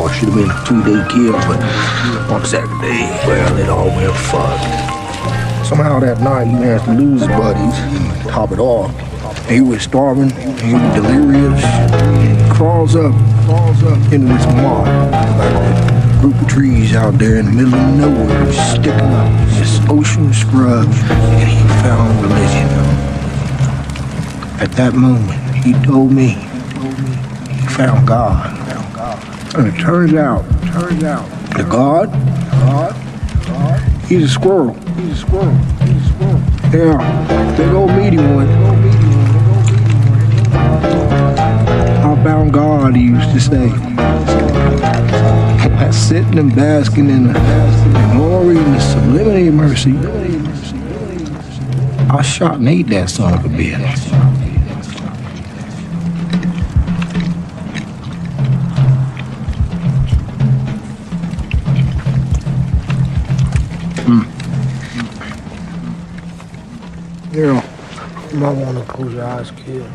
Or should have been a 2-day kill, but on Saturday, well, it all went fucked. Somehow that night he managed to lose his buddies and top it off. He was starving, he was delirious, and he crawls up into this mob, like a group of trees out there in the middle of nowhere, sticking up this ocean scrub, and he found religion. At that moment, he told me he found God. And it turns out, the God, he's a squirrel. Yeah, big old meaty one. I found God, he used to say. While sitting and basking in the glory and the sublimity of mercy, I shot and ate that son of a bitch. Yeah, you might want to close your eyes, kid.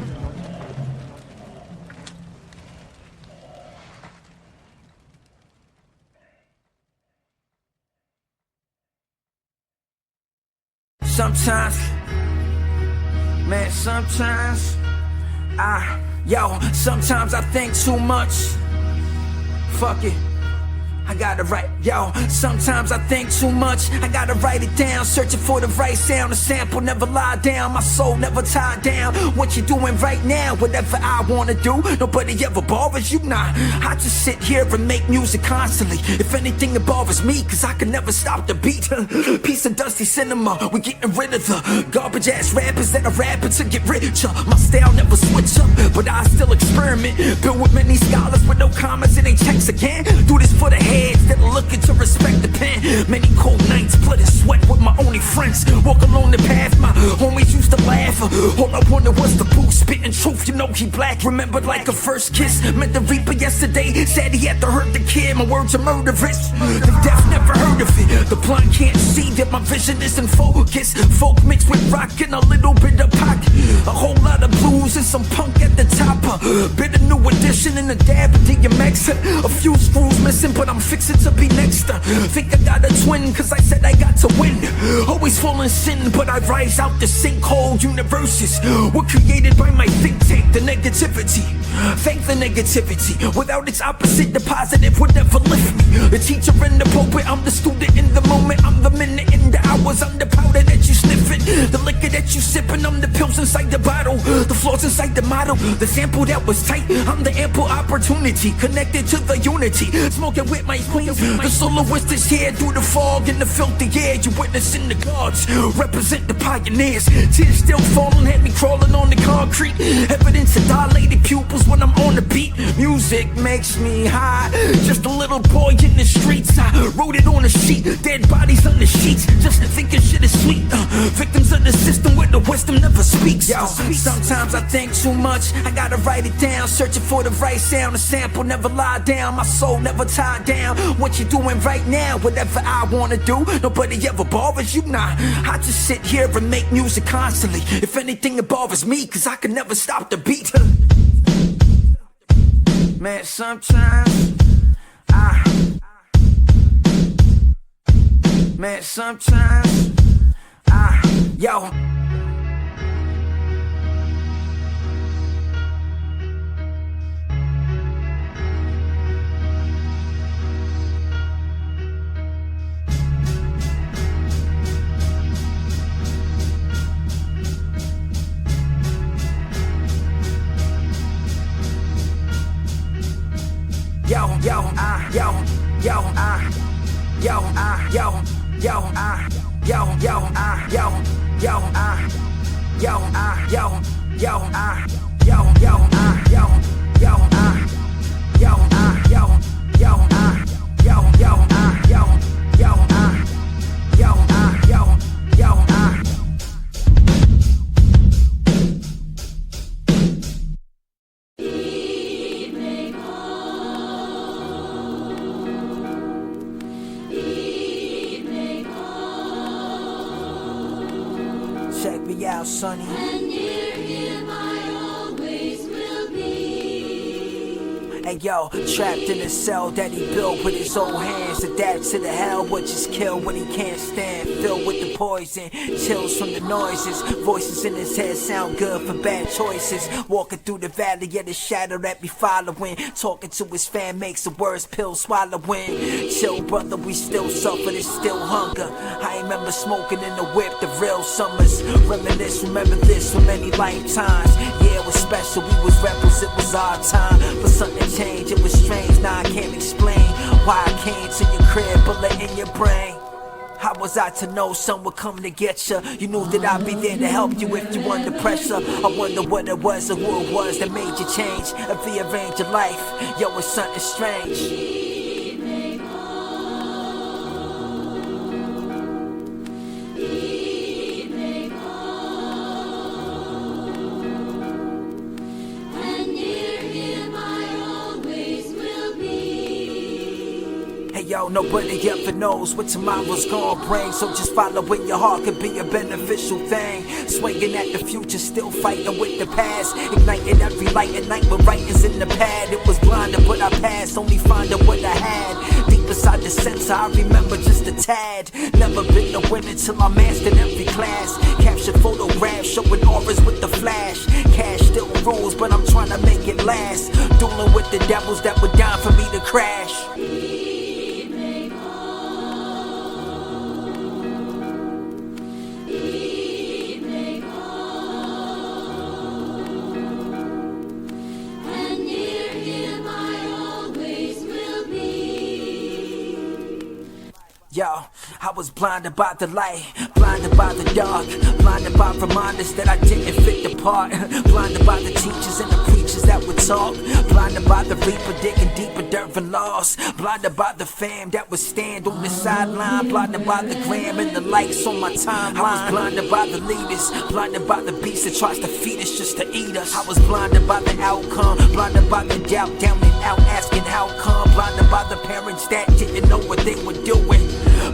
Sometimes, man, sometimes I think too much. Fuck it, I gotta write, sometimes I think too much, I gotta write it down, searching for the right sound, the sample never lie down, my soul never tied down, what you doing right now, whatever I wanna do, nobody ever bothers you, nah, I just sit here and make music constantly, if anything it bothers me, cause I can never stop the beat, piece of dusty cinema, we getting rid of the garbage ass rappers that are rapping to get richer, my style never switch up, but I still experiment, built with many scholars with no commas, it ain't checks again, do this for the heads that are looking to respect the pen. Many cold nights, blood and sweat with my only friends. Walk along the path, my homies used to laugh. All I wanted was the boost, spitting truth. You know he black, remembered like a first kiss. Met the reaper yesterday, said he had to hurt the kid. My words are murderous. The deaf never heard of it. The blind can't see that my vision isn't focus. Folk mixed with rock and a little bit of pop. A whole lot of blues and some punk at the top. Bit of new addition and a dab of DMX. A few screws missing, but I'm fixing to be next. Think I got a twin, cause I said I got to win. Always fall in sin, but I rise out the sinkhole. Universes were created by my think tank, the negativity. Thank the negativity. Without its opposite, the positive would never lift me. The teacher and the poet, I'm the student in the moment. I'm the minute in the hours, I'm the powder that you sniffing. The liquor that you sipping, I'm the pills inside the bottle. The flaws inside the model, the sample that was tight. I'm the ample opportunity, connected to the unity. Smoking with my queen. The soloist is here through the fog and the filthy air. You witnessing the gods, represent the pioneers. Tears still falling, had me crawling on the concrete. Evidence of dilated pupils when I'm on the beat. Music makes me high, just a little boy in the streets. I wrote it on a sheet, dead bodies on the sheets. Just thinking shit is sweet. Victims of the system where the wisdom never speaks. Sometimes I think too much, I gotta write it down. Searching for the right sound, the sample never lie down. My soul never tied down. What you doing right now, whatever I wanna do, nobody ever bothers you, nah. I just sit here and make music constantly. If anything it bothers me, cause I can never stop the beat. Man, sometimes yo. Check me out, Sonny. And near him I always will be. Hey Hey yo, trapped in a cell that he built with his own hands. Adapt to the hell, what just kill what he can't stand. Filled with the poison, chills from the noises. Voices in his head sound good for bad choices. Walking through the valley of the shadow that be following. Talking to his fan makes the worst pill swallowing. Chill brother, we still suffer, there's still hunger. I remember smoking in the whip, the real summers. Reminisce, remember this for many lifetimes. Yeah, it was special, we was rebels, it was our time. But something changed, it was strange, now I can't explain why I came to your crib, bullet in your brain. How was I to know someone would come to get you? You knew that I'd be there to help you if you under pressure. I wonder what it was or who it was that made you change and rearrange your life. Yo, it's something strange. Yo, nobody ever knows what tomorrow's gonna bring. So just follow when your heart could be a beneficial thing. Swinging at the future, still fighting with the past. Igniting every light at night with writings in the pad. It was blinded, but I passed, only finding what I had. Deep inside the sensor, I remember just a tad. Never been a winner till I mastered every class. Captured photographs, showing auras with the flash. Cash still rules, but I'm trying to make it last. Dueling with the devils that were down for me to crash. Yo, I was blinded by the light, blinded by the dark, blinded by reminders that I didn't fit the part, blinded by the teachers and the preachers that would talk, blinded by the reaper digging deeper dirt and lost, blinded by the fam that would stand on the sideline, blinded by the gram and the likes on my timeline. I was blinded by the leaders, blinded by the beast that tries to feed us just to eat us. I was blinded by the outcome, blinded by the doubt, down and out asking how come, blinded by the parents that didn't know what they were doing.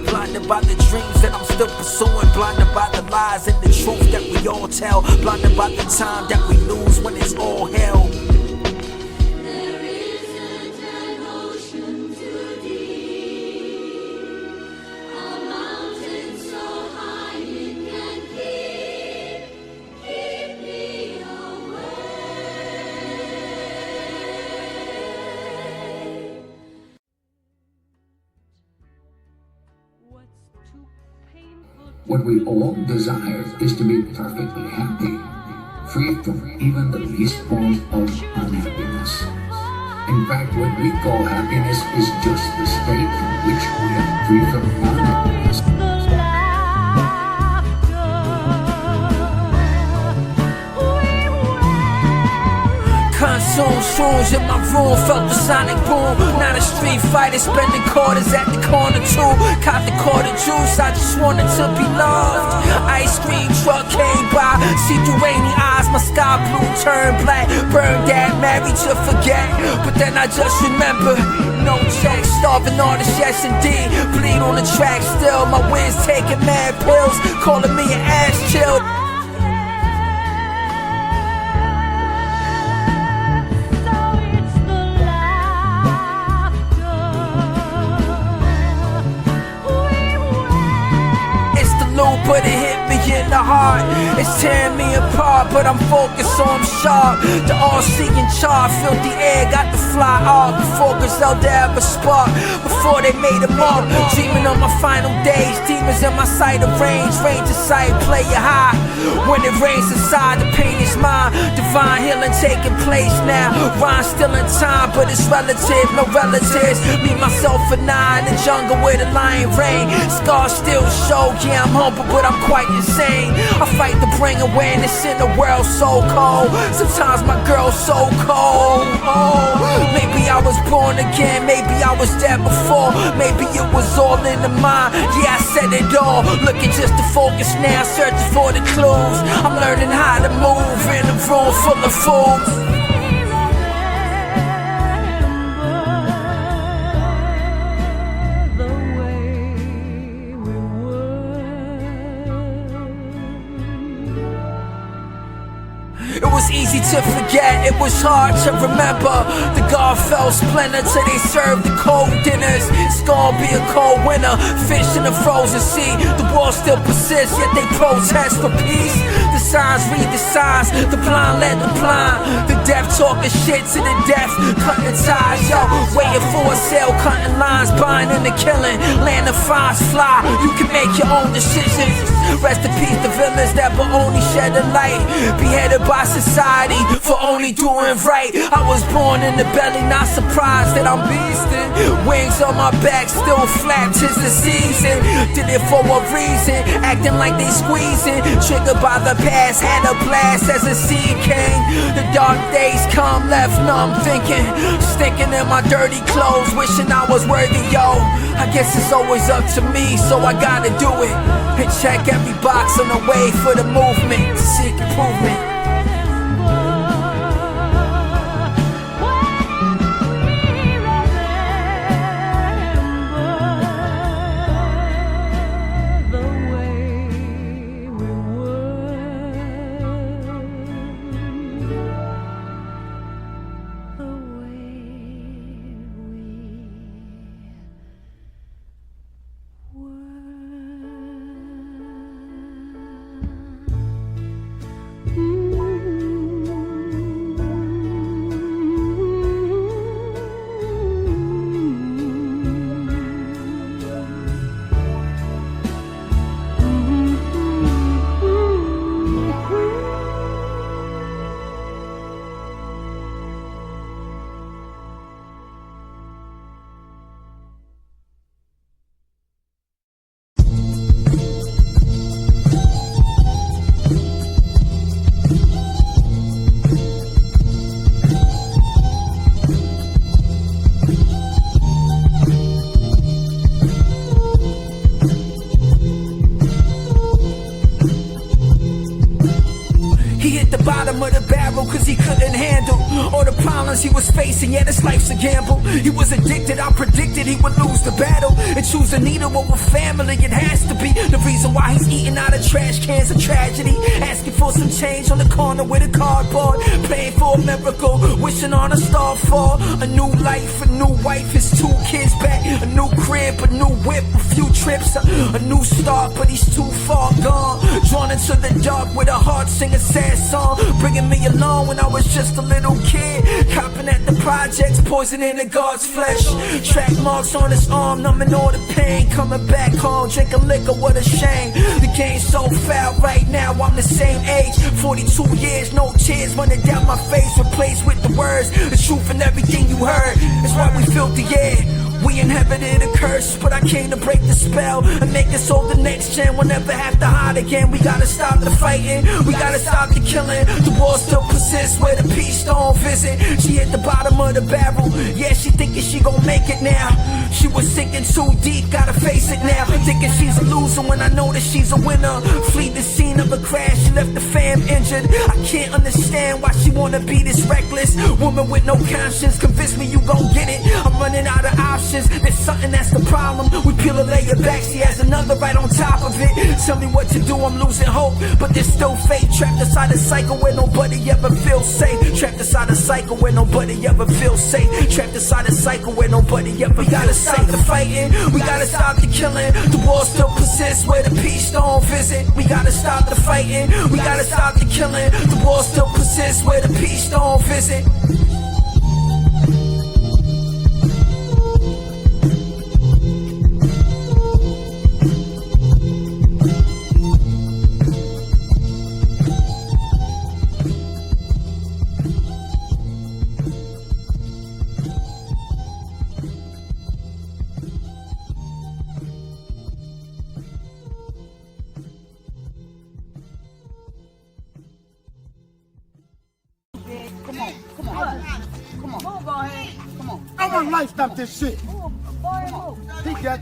Blinded by the dreams that I'm still pursuing. Blinded by the lies and the truth that we all tell. Blinded by the time that we lose when it's all hell. There isn't an ocean too deep, a mountain so high it can keep me away. What we all desire is to be perfectly happy, free from even the least form of unhappiness. In fact, what we call happiness is just the state in which we are free from unhappiness. Consume shrooms in my room, felt the sonic boom. Not a street fighter, spending quarters at the corner too. Caught the quarter juice, I just wanted to be loved. Ice cream truck came by, see through rainy eyes, my sky blue turned black. Burned that, married to forget, but then I just remember. No checks, starving artists, yes indeed. Bleed on the track still, my wind's taking mad pills, calling me an ass chill. But it hit me in the heart. It's tearing me apart, but I'm focused so I'm sharp. The all-seeing chart filled the air, got the fly off before Griselda ever sparked. Before they made a mark, dreaming on my final days. Demons in my sight of range, range of sight, play it high. When it rains inside, the pain is mine. Divine healing taking place now. Rhyme still in time, but it's relative, no relatives. Me, myself, and I in the jungle where the lion reign. Scars still show, yeah, I'm humble, but I'm quite insane. I fight to bring awareness in a world so cold. Sometimes my girl's so cold. Oh, maybe I was born again, maybe I was there before. Maybe it was all in the mind, yeah, I said it all. Looking just to focus now, searching for the clues. I'm learning how to move in a room full of fools. It was easy to forget, it was hard to remember. The guard fell splinter till they served the cold dinners. It's gonna be a cold winter, fish in the frozen sea. The war still persists, yet they protest for peace. The signs read the signs, the blind let the blind. The deaf talking shit to the deaf, cutting ties, yo. Waiting for a sale, cutting lines, buying and the killing. Land of fines fly, you can make your own decisions. Rest in peace, the villains that will only shed a light. Beheaded by society for only doing right. I was born in the belly, not surprised that I'm beastin'. Wings on my back, still flap, 'tis the season. Did it for a reason, acting like they squeezing. Triggered by the past, had a blast as a seed came. The dark days come, left numb thinking. Stinking in my dirty clothes, wishing I was worthy, yo. I guess it's always up to me, so I gotta do it. And check every box on the way for the movement to seek improvement. Bottom of the barrel cause he couldn't handle all the problems he was facing, yet his life's a gamble. He was addicted, I predicted he would lose the battle and choose a needle over family. It has to be the reason why he's eating out of trash cans, a tragedy. Asking for some change on the corner with a cardboard, praying for a miracle, wishing on a star fall. A new life, a new wife, his 2 kids back, a new crib, a new whip, a few trips, a new start, but he's too far gone. Drawn into the dark with a heart, sing a sad song, bringing me along when I was just a little kid. Copping at the projects, poisoning the guard's flesh. Track marks on his arm, numbing all the pain. Coming back home, drinking liquor, what a shame. The game's so foul right now, I'm the same age. 42 years, no tears running down my face. Replaced with the words, the truth and everything you heard. It's why we filled the air. We inherited a curse, but I came to break the spell and make it so the next gen will never have to hide again. We gotta stop the fighting, we gotta stop the killing. The war still persists where the peace don't visit. She hit the bottom of the barrel, yeah, she thinking she gon' make it now. She was sinking too deep, gotta face it now. Thinking she's a loser when I know that she's a winner. Flee the scene of a crash, she left the fam injured. I can't understand why she wanna be this reckless. Woman with no conscience, convince me you gon' get it. I'm running out of options. There's something that's the problem. We peel a layer back, she has another right on top of it. Tell me what to do, I'm losing hope, but there's still fate. Trapped inside a cycle where nobody ever feels safe. Trapped inside a cycle where nobody ever feels safe. Trapped inside a cycle where nobody ever. We gotta stop the fighting, we gotta stop the killing. The war still persists where the peace don't visit. We gotta stop the fighting, we gotta stop the killing. The war still persists where the peace don't visit. I'm gonna stop this shit. He got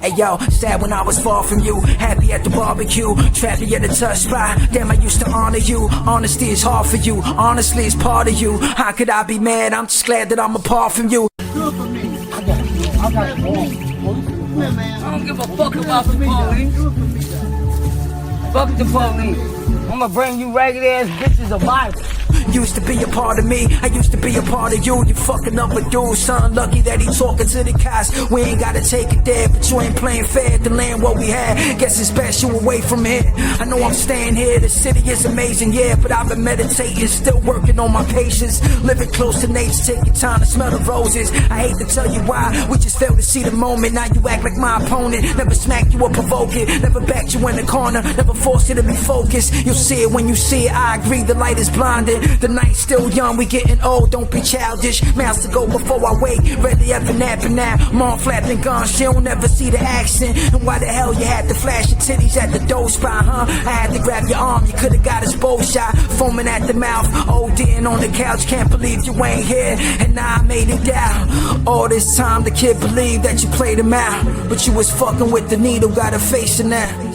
Hey yo, sad when I was far from you. Happy at the barbecue, trapped me at a touch spot. Damn, I used to honor you. Honesty is hard for you, honestly it's part of you. How could I be mad? I'm just glad that I'm apart from you. good for me. I got it wrong. I don't give a fuck about the police. Fuck the police. I'ma bring you ragged ass bitches a Bible. Used to be a part of me, I used to be a part of you. You fucking up a dude, son. Lucky that he talking to the cops. We ain't gotta take it there, but you ain't playing fair. The land what we had, guess it's best you away from here. I know I'm staying here, the city is amazing, yeah. But I've been meditating, still working on my patience. Living close to nature, take your time to smell the roses. I hate to tell you why, we just failed to see the moment. Now you act like my opponent, never smack you or provoke it. Never backed you in the corner, never forced you to be focused. You'll see it when you see it, I agree, the light is blinded. The night's still young, we getting old, don't be childish. Mouths to go before I wake, ready up and napping now. Mom flapping guns, she don't never see the action. And why the hell you had to flash your titties at the dough spot, huh? I had to grab your arm, you could've got us both shot. Foaming at the mouth, ODing on the couch, can't believe you ain't here. And now I made it down. All this time the kid believed that you played him out, but you was fucking with the needle, gotta face it now.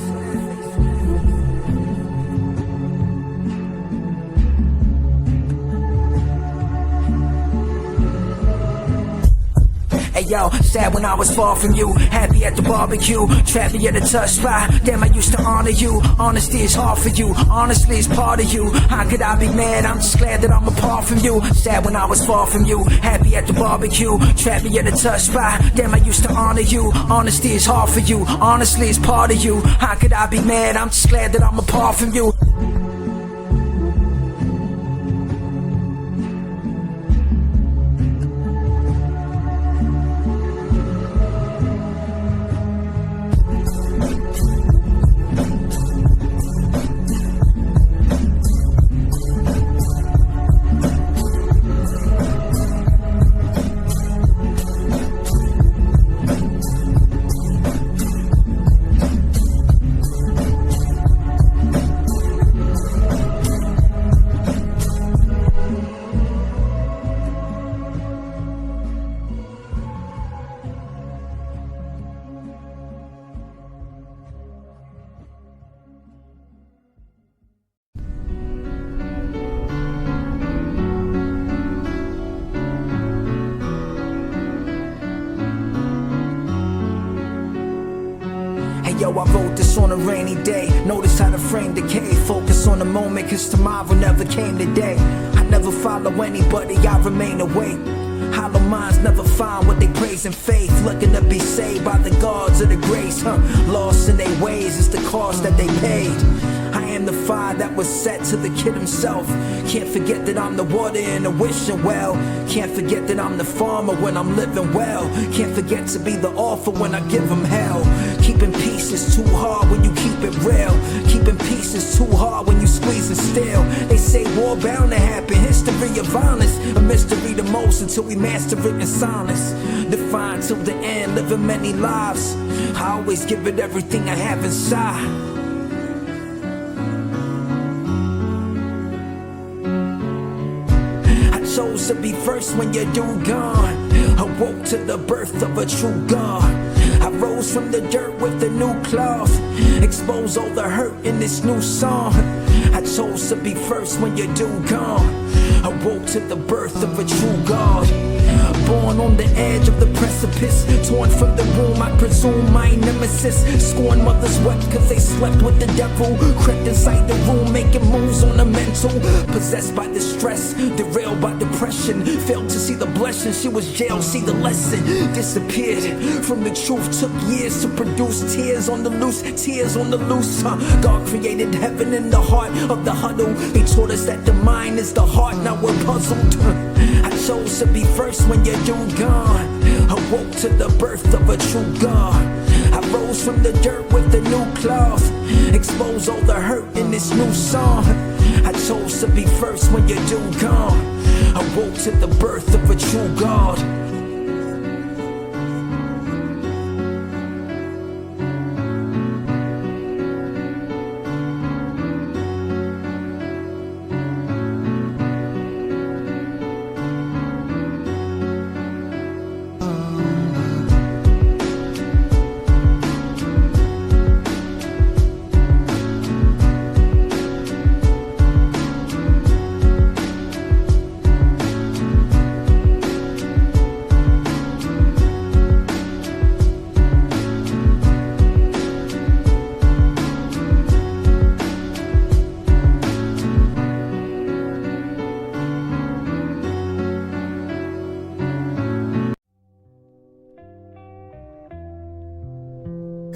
Yo, sad when I was far from you, happy at the barbecue, trappy at the touch spot. Damn, I used to honor you. Honesty is hard for you, honestly it's part of you. How could I be mad? I'm just glad that I'm apart from you. Sad when I was far from you, happy at the barbecue, trappy at the touch spot. Damn, I used to honor you. Honesty is hard for you, honestly it's part of you. How could I be mad? I'm just glad that I'm apart from you. Yo, I wrote this on a rainy day. Notice how the frame decay. Focus on the moment, cause tomorrow never came today. I never follow anybody, I remain awake. Hollow minds never find what they praise in faith. Looking to be saved by the gods of the grace, lost in their ways is the cost that they paid. I am the fire that was set to the kid himself. Can't forget that I'm the water in the wishing well. Can't forget that I'm the farmer when I'm living well. Can't forget to be the author when I give them hell. Keeping peace is too hard when you keep it real. Keeping peace is too hard when you squeeze and steal. They say war bound to happen, history of violence. A mystery the most until we master it in silence. Defined till the end, living many lives. I always give it everything I have inside. Chose to be first when you're due gone. Awoke to the birth of a true God. I rose from the dirt with a new cloth. Expose all the hurt in this new song. I chose to be first when you're due gone. Awoke to the birth of a true God. Born on the edge of the precipice, torn from the womb, I presume my nemesis. Scorned mothers wept cause they slept with the devil. Crept inside the room, making moves on the mental. Possessed by distress, derailed by depression. Failed to see the blessing, she was jailed, see the lesson. Disappeared from the truth, took years to produce. Tears on the loose, tears on the loose. God created heaven in the heart of the huddle. He taught us that the mind is the heart, now we're puzzled. I chose to be first when you're due gone. Awoke to the birth of a true God. I rose from the dirt with a new cloth. Expose all the hurt in this new song. I chose to be first when you're due gone. Awoke to the birth of a true God.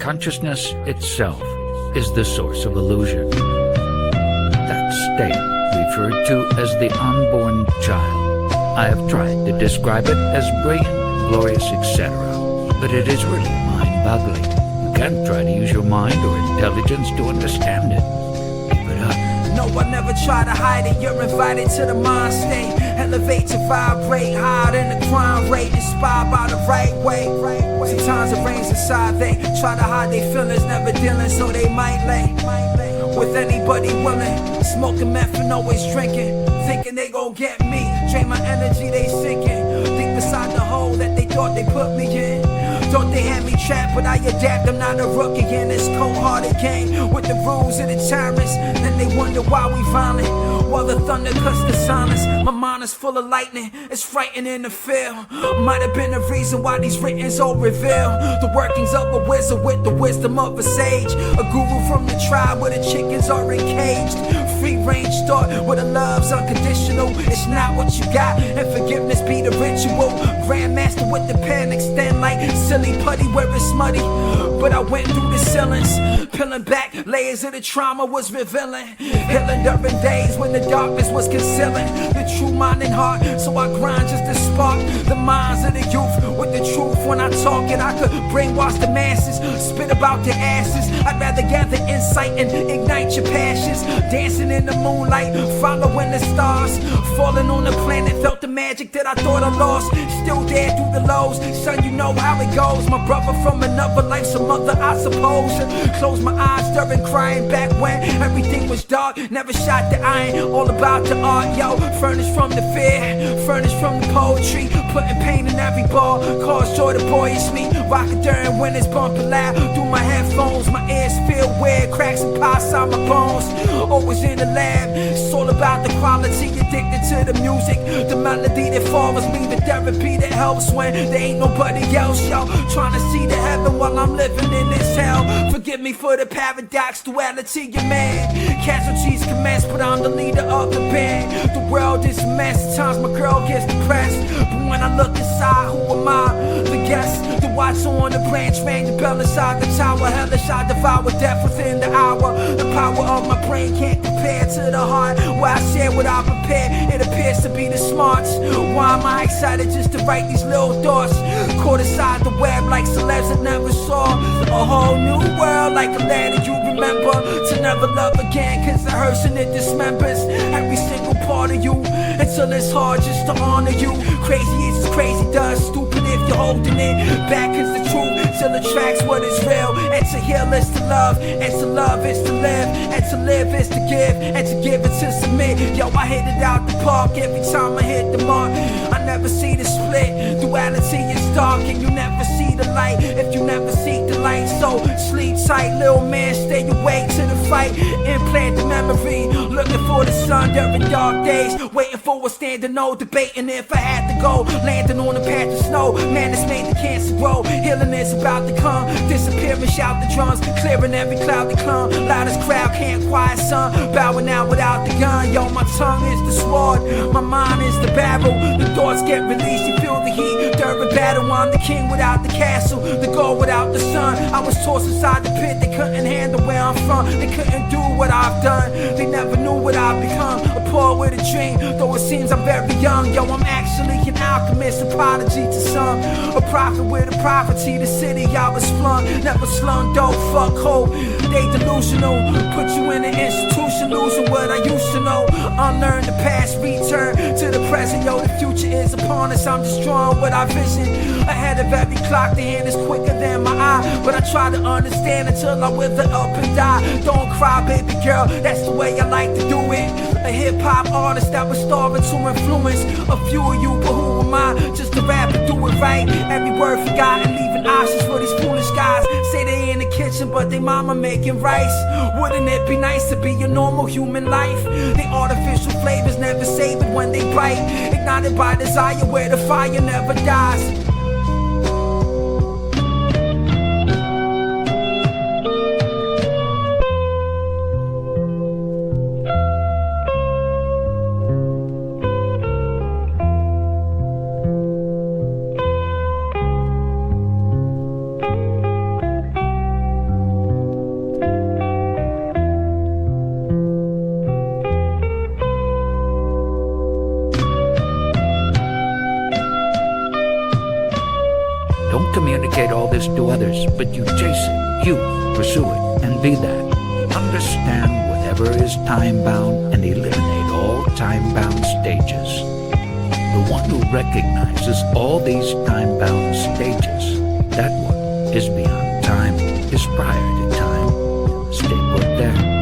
consciousness itself is the source of illusion. That state, referred to as the unborn child, I have tried to describe it as brilliant, glorious, etc., but it is really mind-boggling. You can't try to use your mind or intelligence to understand it. Give it up. No, I never try to hide it. You're invited to the mind state. Elevate to vibrate higher than the crime rate. Inspired by the right way. Sometimes it rains inside. They try to hide their feelings, never dealing, so they might lay with anybody willing. Smoking meth and always drinking, thinking they gon' get me. Drain my energy, they sinking deep beside the hole that they thought they put me in. Thought they had me trapped, but I adapt. I'm not a rookie in this cold-hearted game with the rules of the tyrants. Then they wonder why we violent, while the thunder cuts the silence. My mind is full of lightning, it's frightening to feel. Might have been the reason why these writings all reveal the workings of a wizard with the wisdom of a sage. A guru from the tribe where the chickens are encaged. Free range thought where the love's unconditional. It's not what you got, and forgiveness be the ritual. Grandmaster with the pen, extend like silly putty where it's muddy. But I went through the ceilings, peeling back layers of the trauma was revealing. Healing during days when the darkness was concealing the true mind and heart. So I grind just to spark the minds of the youth with the truth. When I talk it, I could brainwash the masses, spit about their asses. I'd rather gather insight and ignite your passions. Dancing in the moonlight, following the stars. Falling on the planet, felt the magic that I thought I lost. Still there through the lows, son, you know how it goes. My brother from another life, some other I suppose. Close my eyes during crying back when everything was dark. Never shot the iron, all about the art, yo. Furnished from the fear, furnished from the poetry. Putting pain in every ball, cause joy to boyish me. Rockin' during when it's bumping loud through my headphones. My ears feel weird, cracks and pops out my bones. Always in the lab, it's all about the quality. Addicted to the music, the melody that follows me, the therapy that helps when there ain't nobody else, yo. Trying to see the heaven while I'm living in this hell. Forgive me for the paradox, duality, your man. Casualties commence, but I'm the leader of the band. The world is a mess, times my girl gets depressed. But when I look inside, who am I? The guest, the watch on the branch, rang the bell inside the tower. Hellish, I devour death within the hour. The power of my brain can't compare to the heart where I share what I prepare. It appears to be the smarts. Why am I excited just to write these little thoughts? Caught inside the web like celebs that never saw a whole new world, like a land that you remember to never love again, cause it hurts and it dismembers every single part of you until it's hard just to honor you. Crazy is as crazy does, stupid if you're holding it back, cause the truth still attracts what is real. And to heal is to love, and to love is to live, and to live is to give, and to give is to submit. Yo, I hit it out the park every time I hit the mark. I never see the split, duality is dark, and you never see the light if you never seek the light. So sleep tight, little man, stay awake to the fight. Implant the memory, looking for the sun during dark days, waiting for a standing no, debating if I had to go. Landing on a patch of snow, man, it's made the cancer grow. Healing is about to come, disappearing, shout the drums, clearing every cloud that come. Loudest crowd can't quiet, son, bowing out without the gun. Yo, my tongue is the sword, my mind is the barrel. The thoughts get released, you feel the heat during battle. I'm the king without the castle, the gold without the sun. I was tossed inside the pit, they couldn't handle where I'm from. They couldn't do what I've done, they never knew what I've become. A poor with a dream, though it seems I'm very young. Yo, I'm actually an alchemist, apology to some. A prophet with a prophecy, the city I was flung. Never slung dope, fuck hope, they delusional. Put you in an institution, losing what I used to know. Unlearn the past, return to the present. Yo, the future is upon us, I'm destroying what I vision. Ahead of every clock, the hand is quicker than my eye. But I try to understand until I wither up and die. Don't cry, baby girl, that's the way I like to do it. A hip-hop artist that was starving to influence a few of you, but who am I? Just a rapper, do it right. Every word forgotten, leaving options for these foolish guys. Say they in the kitchen, but they mama making rice. Wouldn't it be nice to be your normal human life? The artificial flavors never savored when they bite. Ignited by desire where the fire never dies. Don't communicate all this to others, but you chase it, you pursue it, and be that. Understand whatever is time-bound and eliminate all time-bound stages. The one who recognizes all these time-bound stages, that one is beyond time, is prior to time. Stay put there.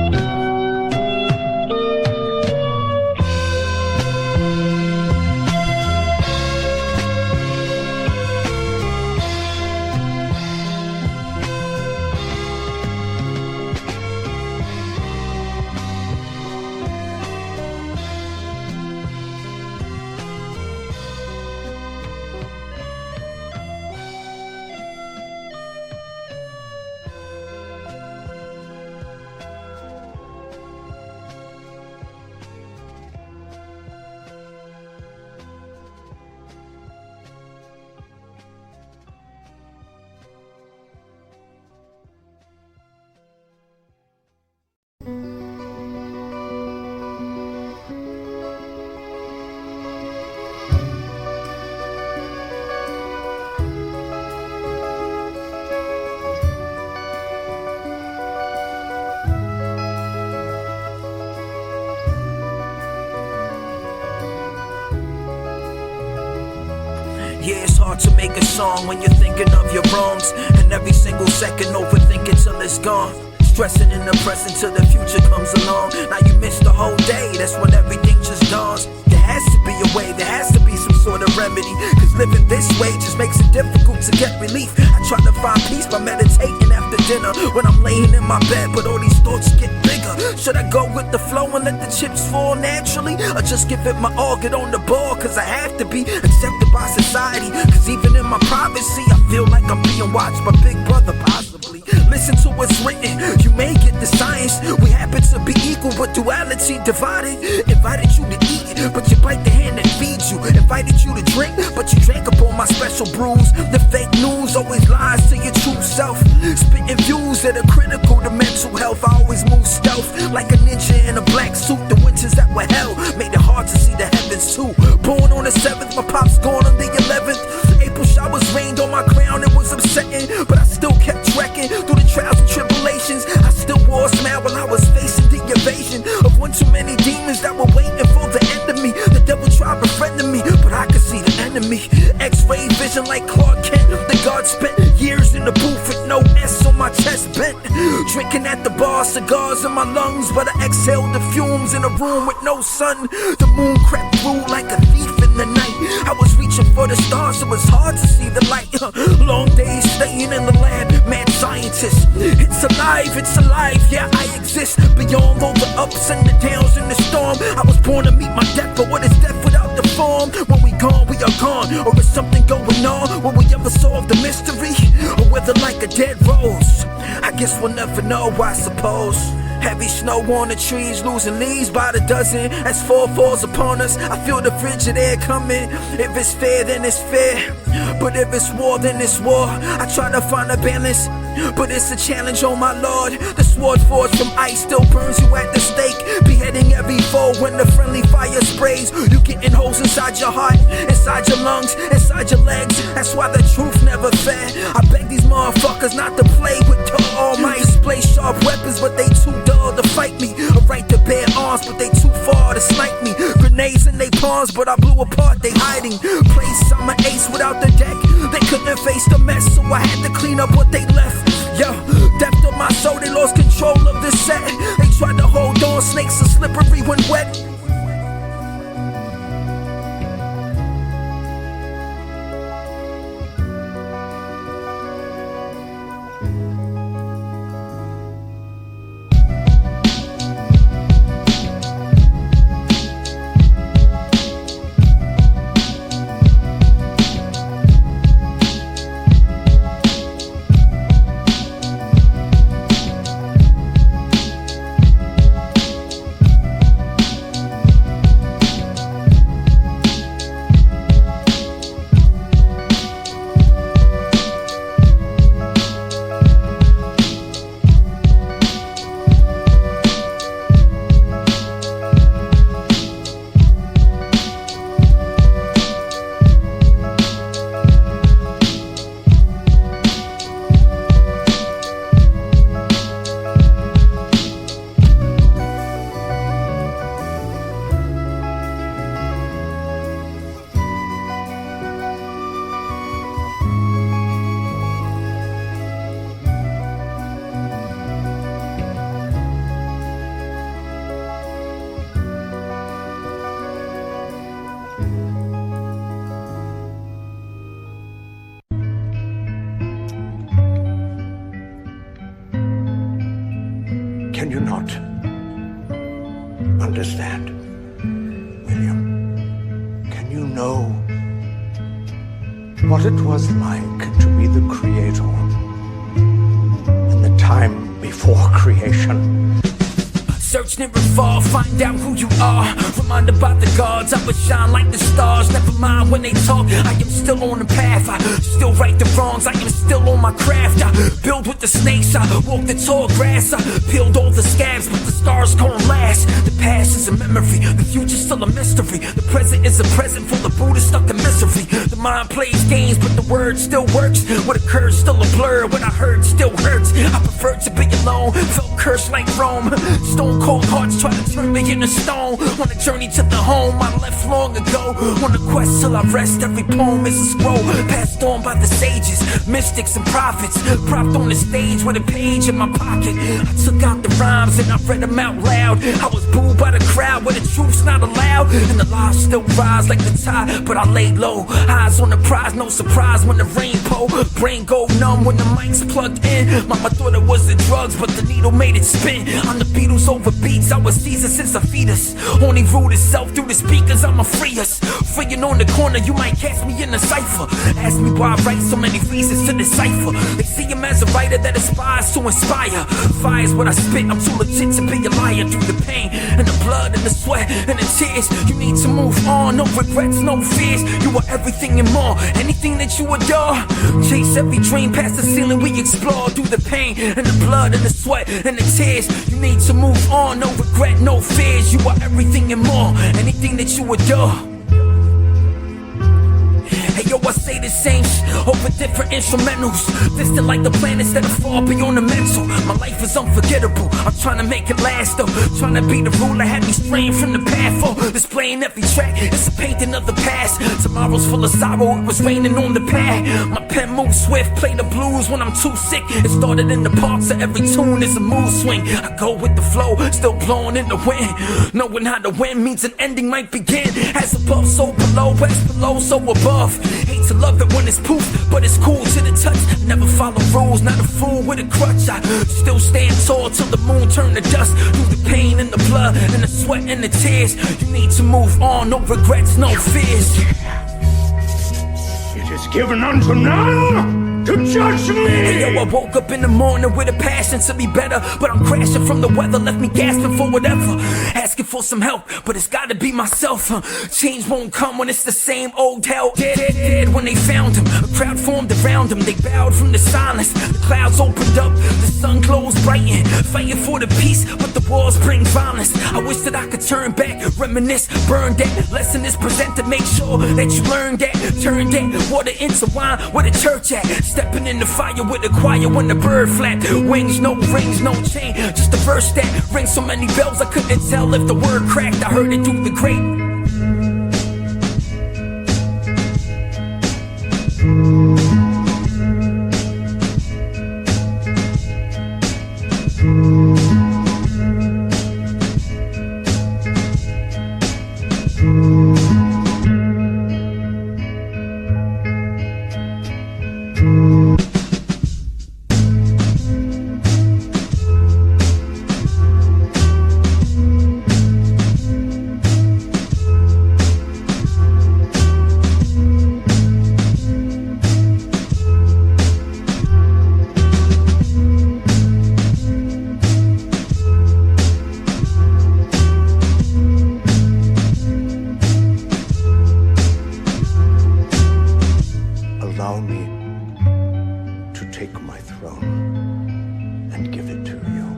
Yeah, it's hard to make a song when you're thinking of your wrongs, and every single second overthinking till it's gone. Stressing in the present till the future comes along. Now you miss the whole day, that's when everything just dawns. There has to be a way, there has to be some sort of remedy, cause living this way just makes it difficult to get relief. I try to find peace by meditating after dinner, when I'm laying in my bed, but all these thoughts get bigger. Should I go with the flow and let the chips fall naturally, or just give it my all, get on the ball, cause I have to be accepted by society. Cause even in my privacy, I feel like I'm being watched by Big Brother, possibly. Listen to what's written, you may get the science. We happen to be equal, but duality divided. Invited you to eat, but you bite the hand that feeds you. Invited you to drink, but you drank up all my special brews. The fake news always lies to your true self. Spitting views that are critical to mental health. I always move stealth, like a ninja in a black suit. The winters that were hell made it hard to see the heavens too. Born on the 7th, my pop's gone on the 11th. April showers rained on my crown, it was upsetting, but I still kept trekking through the trials and tribulations. I still wore a smile while I was facing the invasion of one too many demons that were waiting for the end of me. The devil tried befriending me, but I could see the enemy. X-ray vision like Clark Kent. The guard spent years in the booth with no S on my chest bent. Drinking at the bar, cigars in my lungs, but I exhaled the fumes in a room with no sun. The moon crept through like a thief in the night. I was reaching for the stars, it was hard to see the light. Long days staying in the lab, mad scientist. It's alive, yeah, I exist beyond all the ups and the downs and the storm. I was born to meet my death, but what is death without the form? When we gone, we are gone, or is something going on? Will we ever solve the mystery, or whether like a dead rose? I guess we'll never know, I suppose. Heavy snow on the trees, losing leaves by the dozen as fall falls upon us. I feel the frigid air coming. If it's fair, then it's fair, but if it's war, then it's war. I try to find a balance, but it's a challenge, oh my lord. The sword forged from ice still burns you at the stake, beheading every foe when the friendly fire sprays. You getting holes inside your heart, inside your lungs, inside your legs. That's why the truth never fair. I beg these motherfuckers not to play with the almighty. Display sharp weapons, but they too dull to fight me. A right to bear arms, but they too far to snipe me. Grenades in they palms, but I blew apart, they hiding. Place, I'm an ace without the deck. They couldn't face the mess, so I had to clean up what they left. Yo, depth of my soul, they lost control of the set. They tried to hold on, snakes are slippery when wet. you not understand, William? Can you know what it was like to be the creator in the time before creation? Search, never fall, find out who you are. Reminded by the gods, I would shine like the stars. Never mind when they talk, I am still on the path. I still right the wrongs, I am still on my craft. I build with the snakes, I walk the tall grass. I peeled all the scabs, but the scars gon' last. The past is a memory, the future's still a mystery. The present is a present full of Buddha stuck in misery. The mind plays games, but the word still works. What occurs still a blur, what I heard still hurts. I prefer to be alone, felt cursed like Rome. Stone cold hearts try to turn me into stone. On a journey to the home I left long ago. On a quest till I rest, every poem is a scroll passed on by the sages, mystics and prophets. Propped on the stage with a page in my pocket. I took out the rhymes and I read them out loud. I was booed by the crowd where the truth's not allowed. And the lies still rise like the tide, but I laid low. Eyes on the prize, no surprise when the rain pour. Brain go numb when the mic's plugged in. Mama thought it was the drugs, but the needle made it spin. I'm the Beatles over beats, I was seasoned since a fetus. Only ruled itself through the speakers, I'm a freest. Freeing on the corner, you might catch me in a cipher. Ask me why I write so many reasons to decipher. They see him as a writer that aspires to inspire. Fire's what I spit, I'm too legit to be a liar. Through the pain and the blood and the sweat and the tears, you need to move on, no regrets, no fears. You are everything and more, anything that you adore. Chase every dream past the ceiling, we explore. Through the pain and the blood and the sweat and the tears, you need to move on, no regret, no fears. You are everything and more, anything that you adore. Hey yo, I say the same over different instrumentals. Distant like the planets that are far beyond the mental. My life is unforgettable, I'm trying to make it last though. Trying to be the ruler, had me straying from the path. Oh, displaying every track, it's a painting of the past. Tomorrow's full of sorrow, it was raining on the pad. My pen moves swift, play the blues when I'm too sick. It started in the park, so every tune is a mood swing. I go with the flow, still blowing in the wind. Knowing how to win means an ending might begin. As above, so below, as below, so above. Hate to love it when it's poof, but it's cool to the touch. Never follow rules, not a fool with a crutch. I still stand tall till the moon turn to dust. Through the pain and the blood and the sweat and the tears, you need to move on, no regrets, no fears. It is given unto none to judge me. Hey yo, I woke up in the morning with a passion to be better, but I'm crashing from the weather, left me gasping for whatever. Asking for some help, but it's gotta be myself. Change won't come when it's the same old hell. Dead when they found him, a crowd formed around him. They bowed from the silence, the clouds opened up, the sun closed brightened. Fighting for the peace, but the wars bring violence. I wish that I could turn back, reminisce, burn that lesson is presented. Make sure that you learn that, turn that water into wine. Where the church at? Stepping in the fire with the choir when the bird flapped. Wings, no rings, no chain, just a verse that rings so many bells I couldn't tell if the word cracked. I heard it through the grate. Allow me to take my throne and give it to you.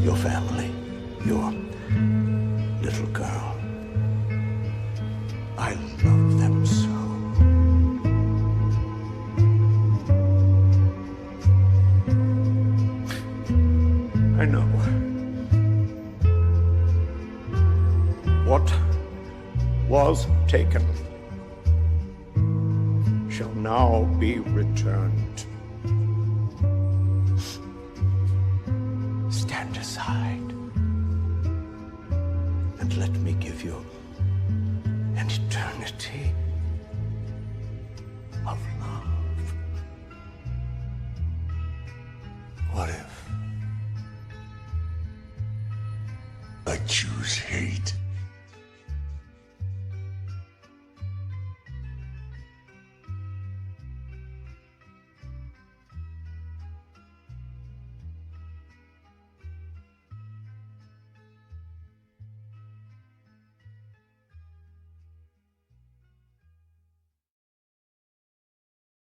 Your family, your little girl. I love them so. I know. What was taken shall now be returned. Stand aside and let me give you an eternity of love. What if choose hate.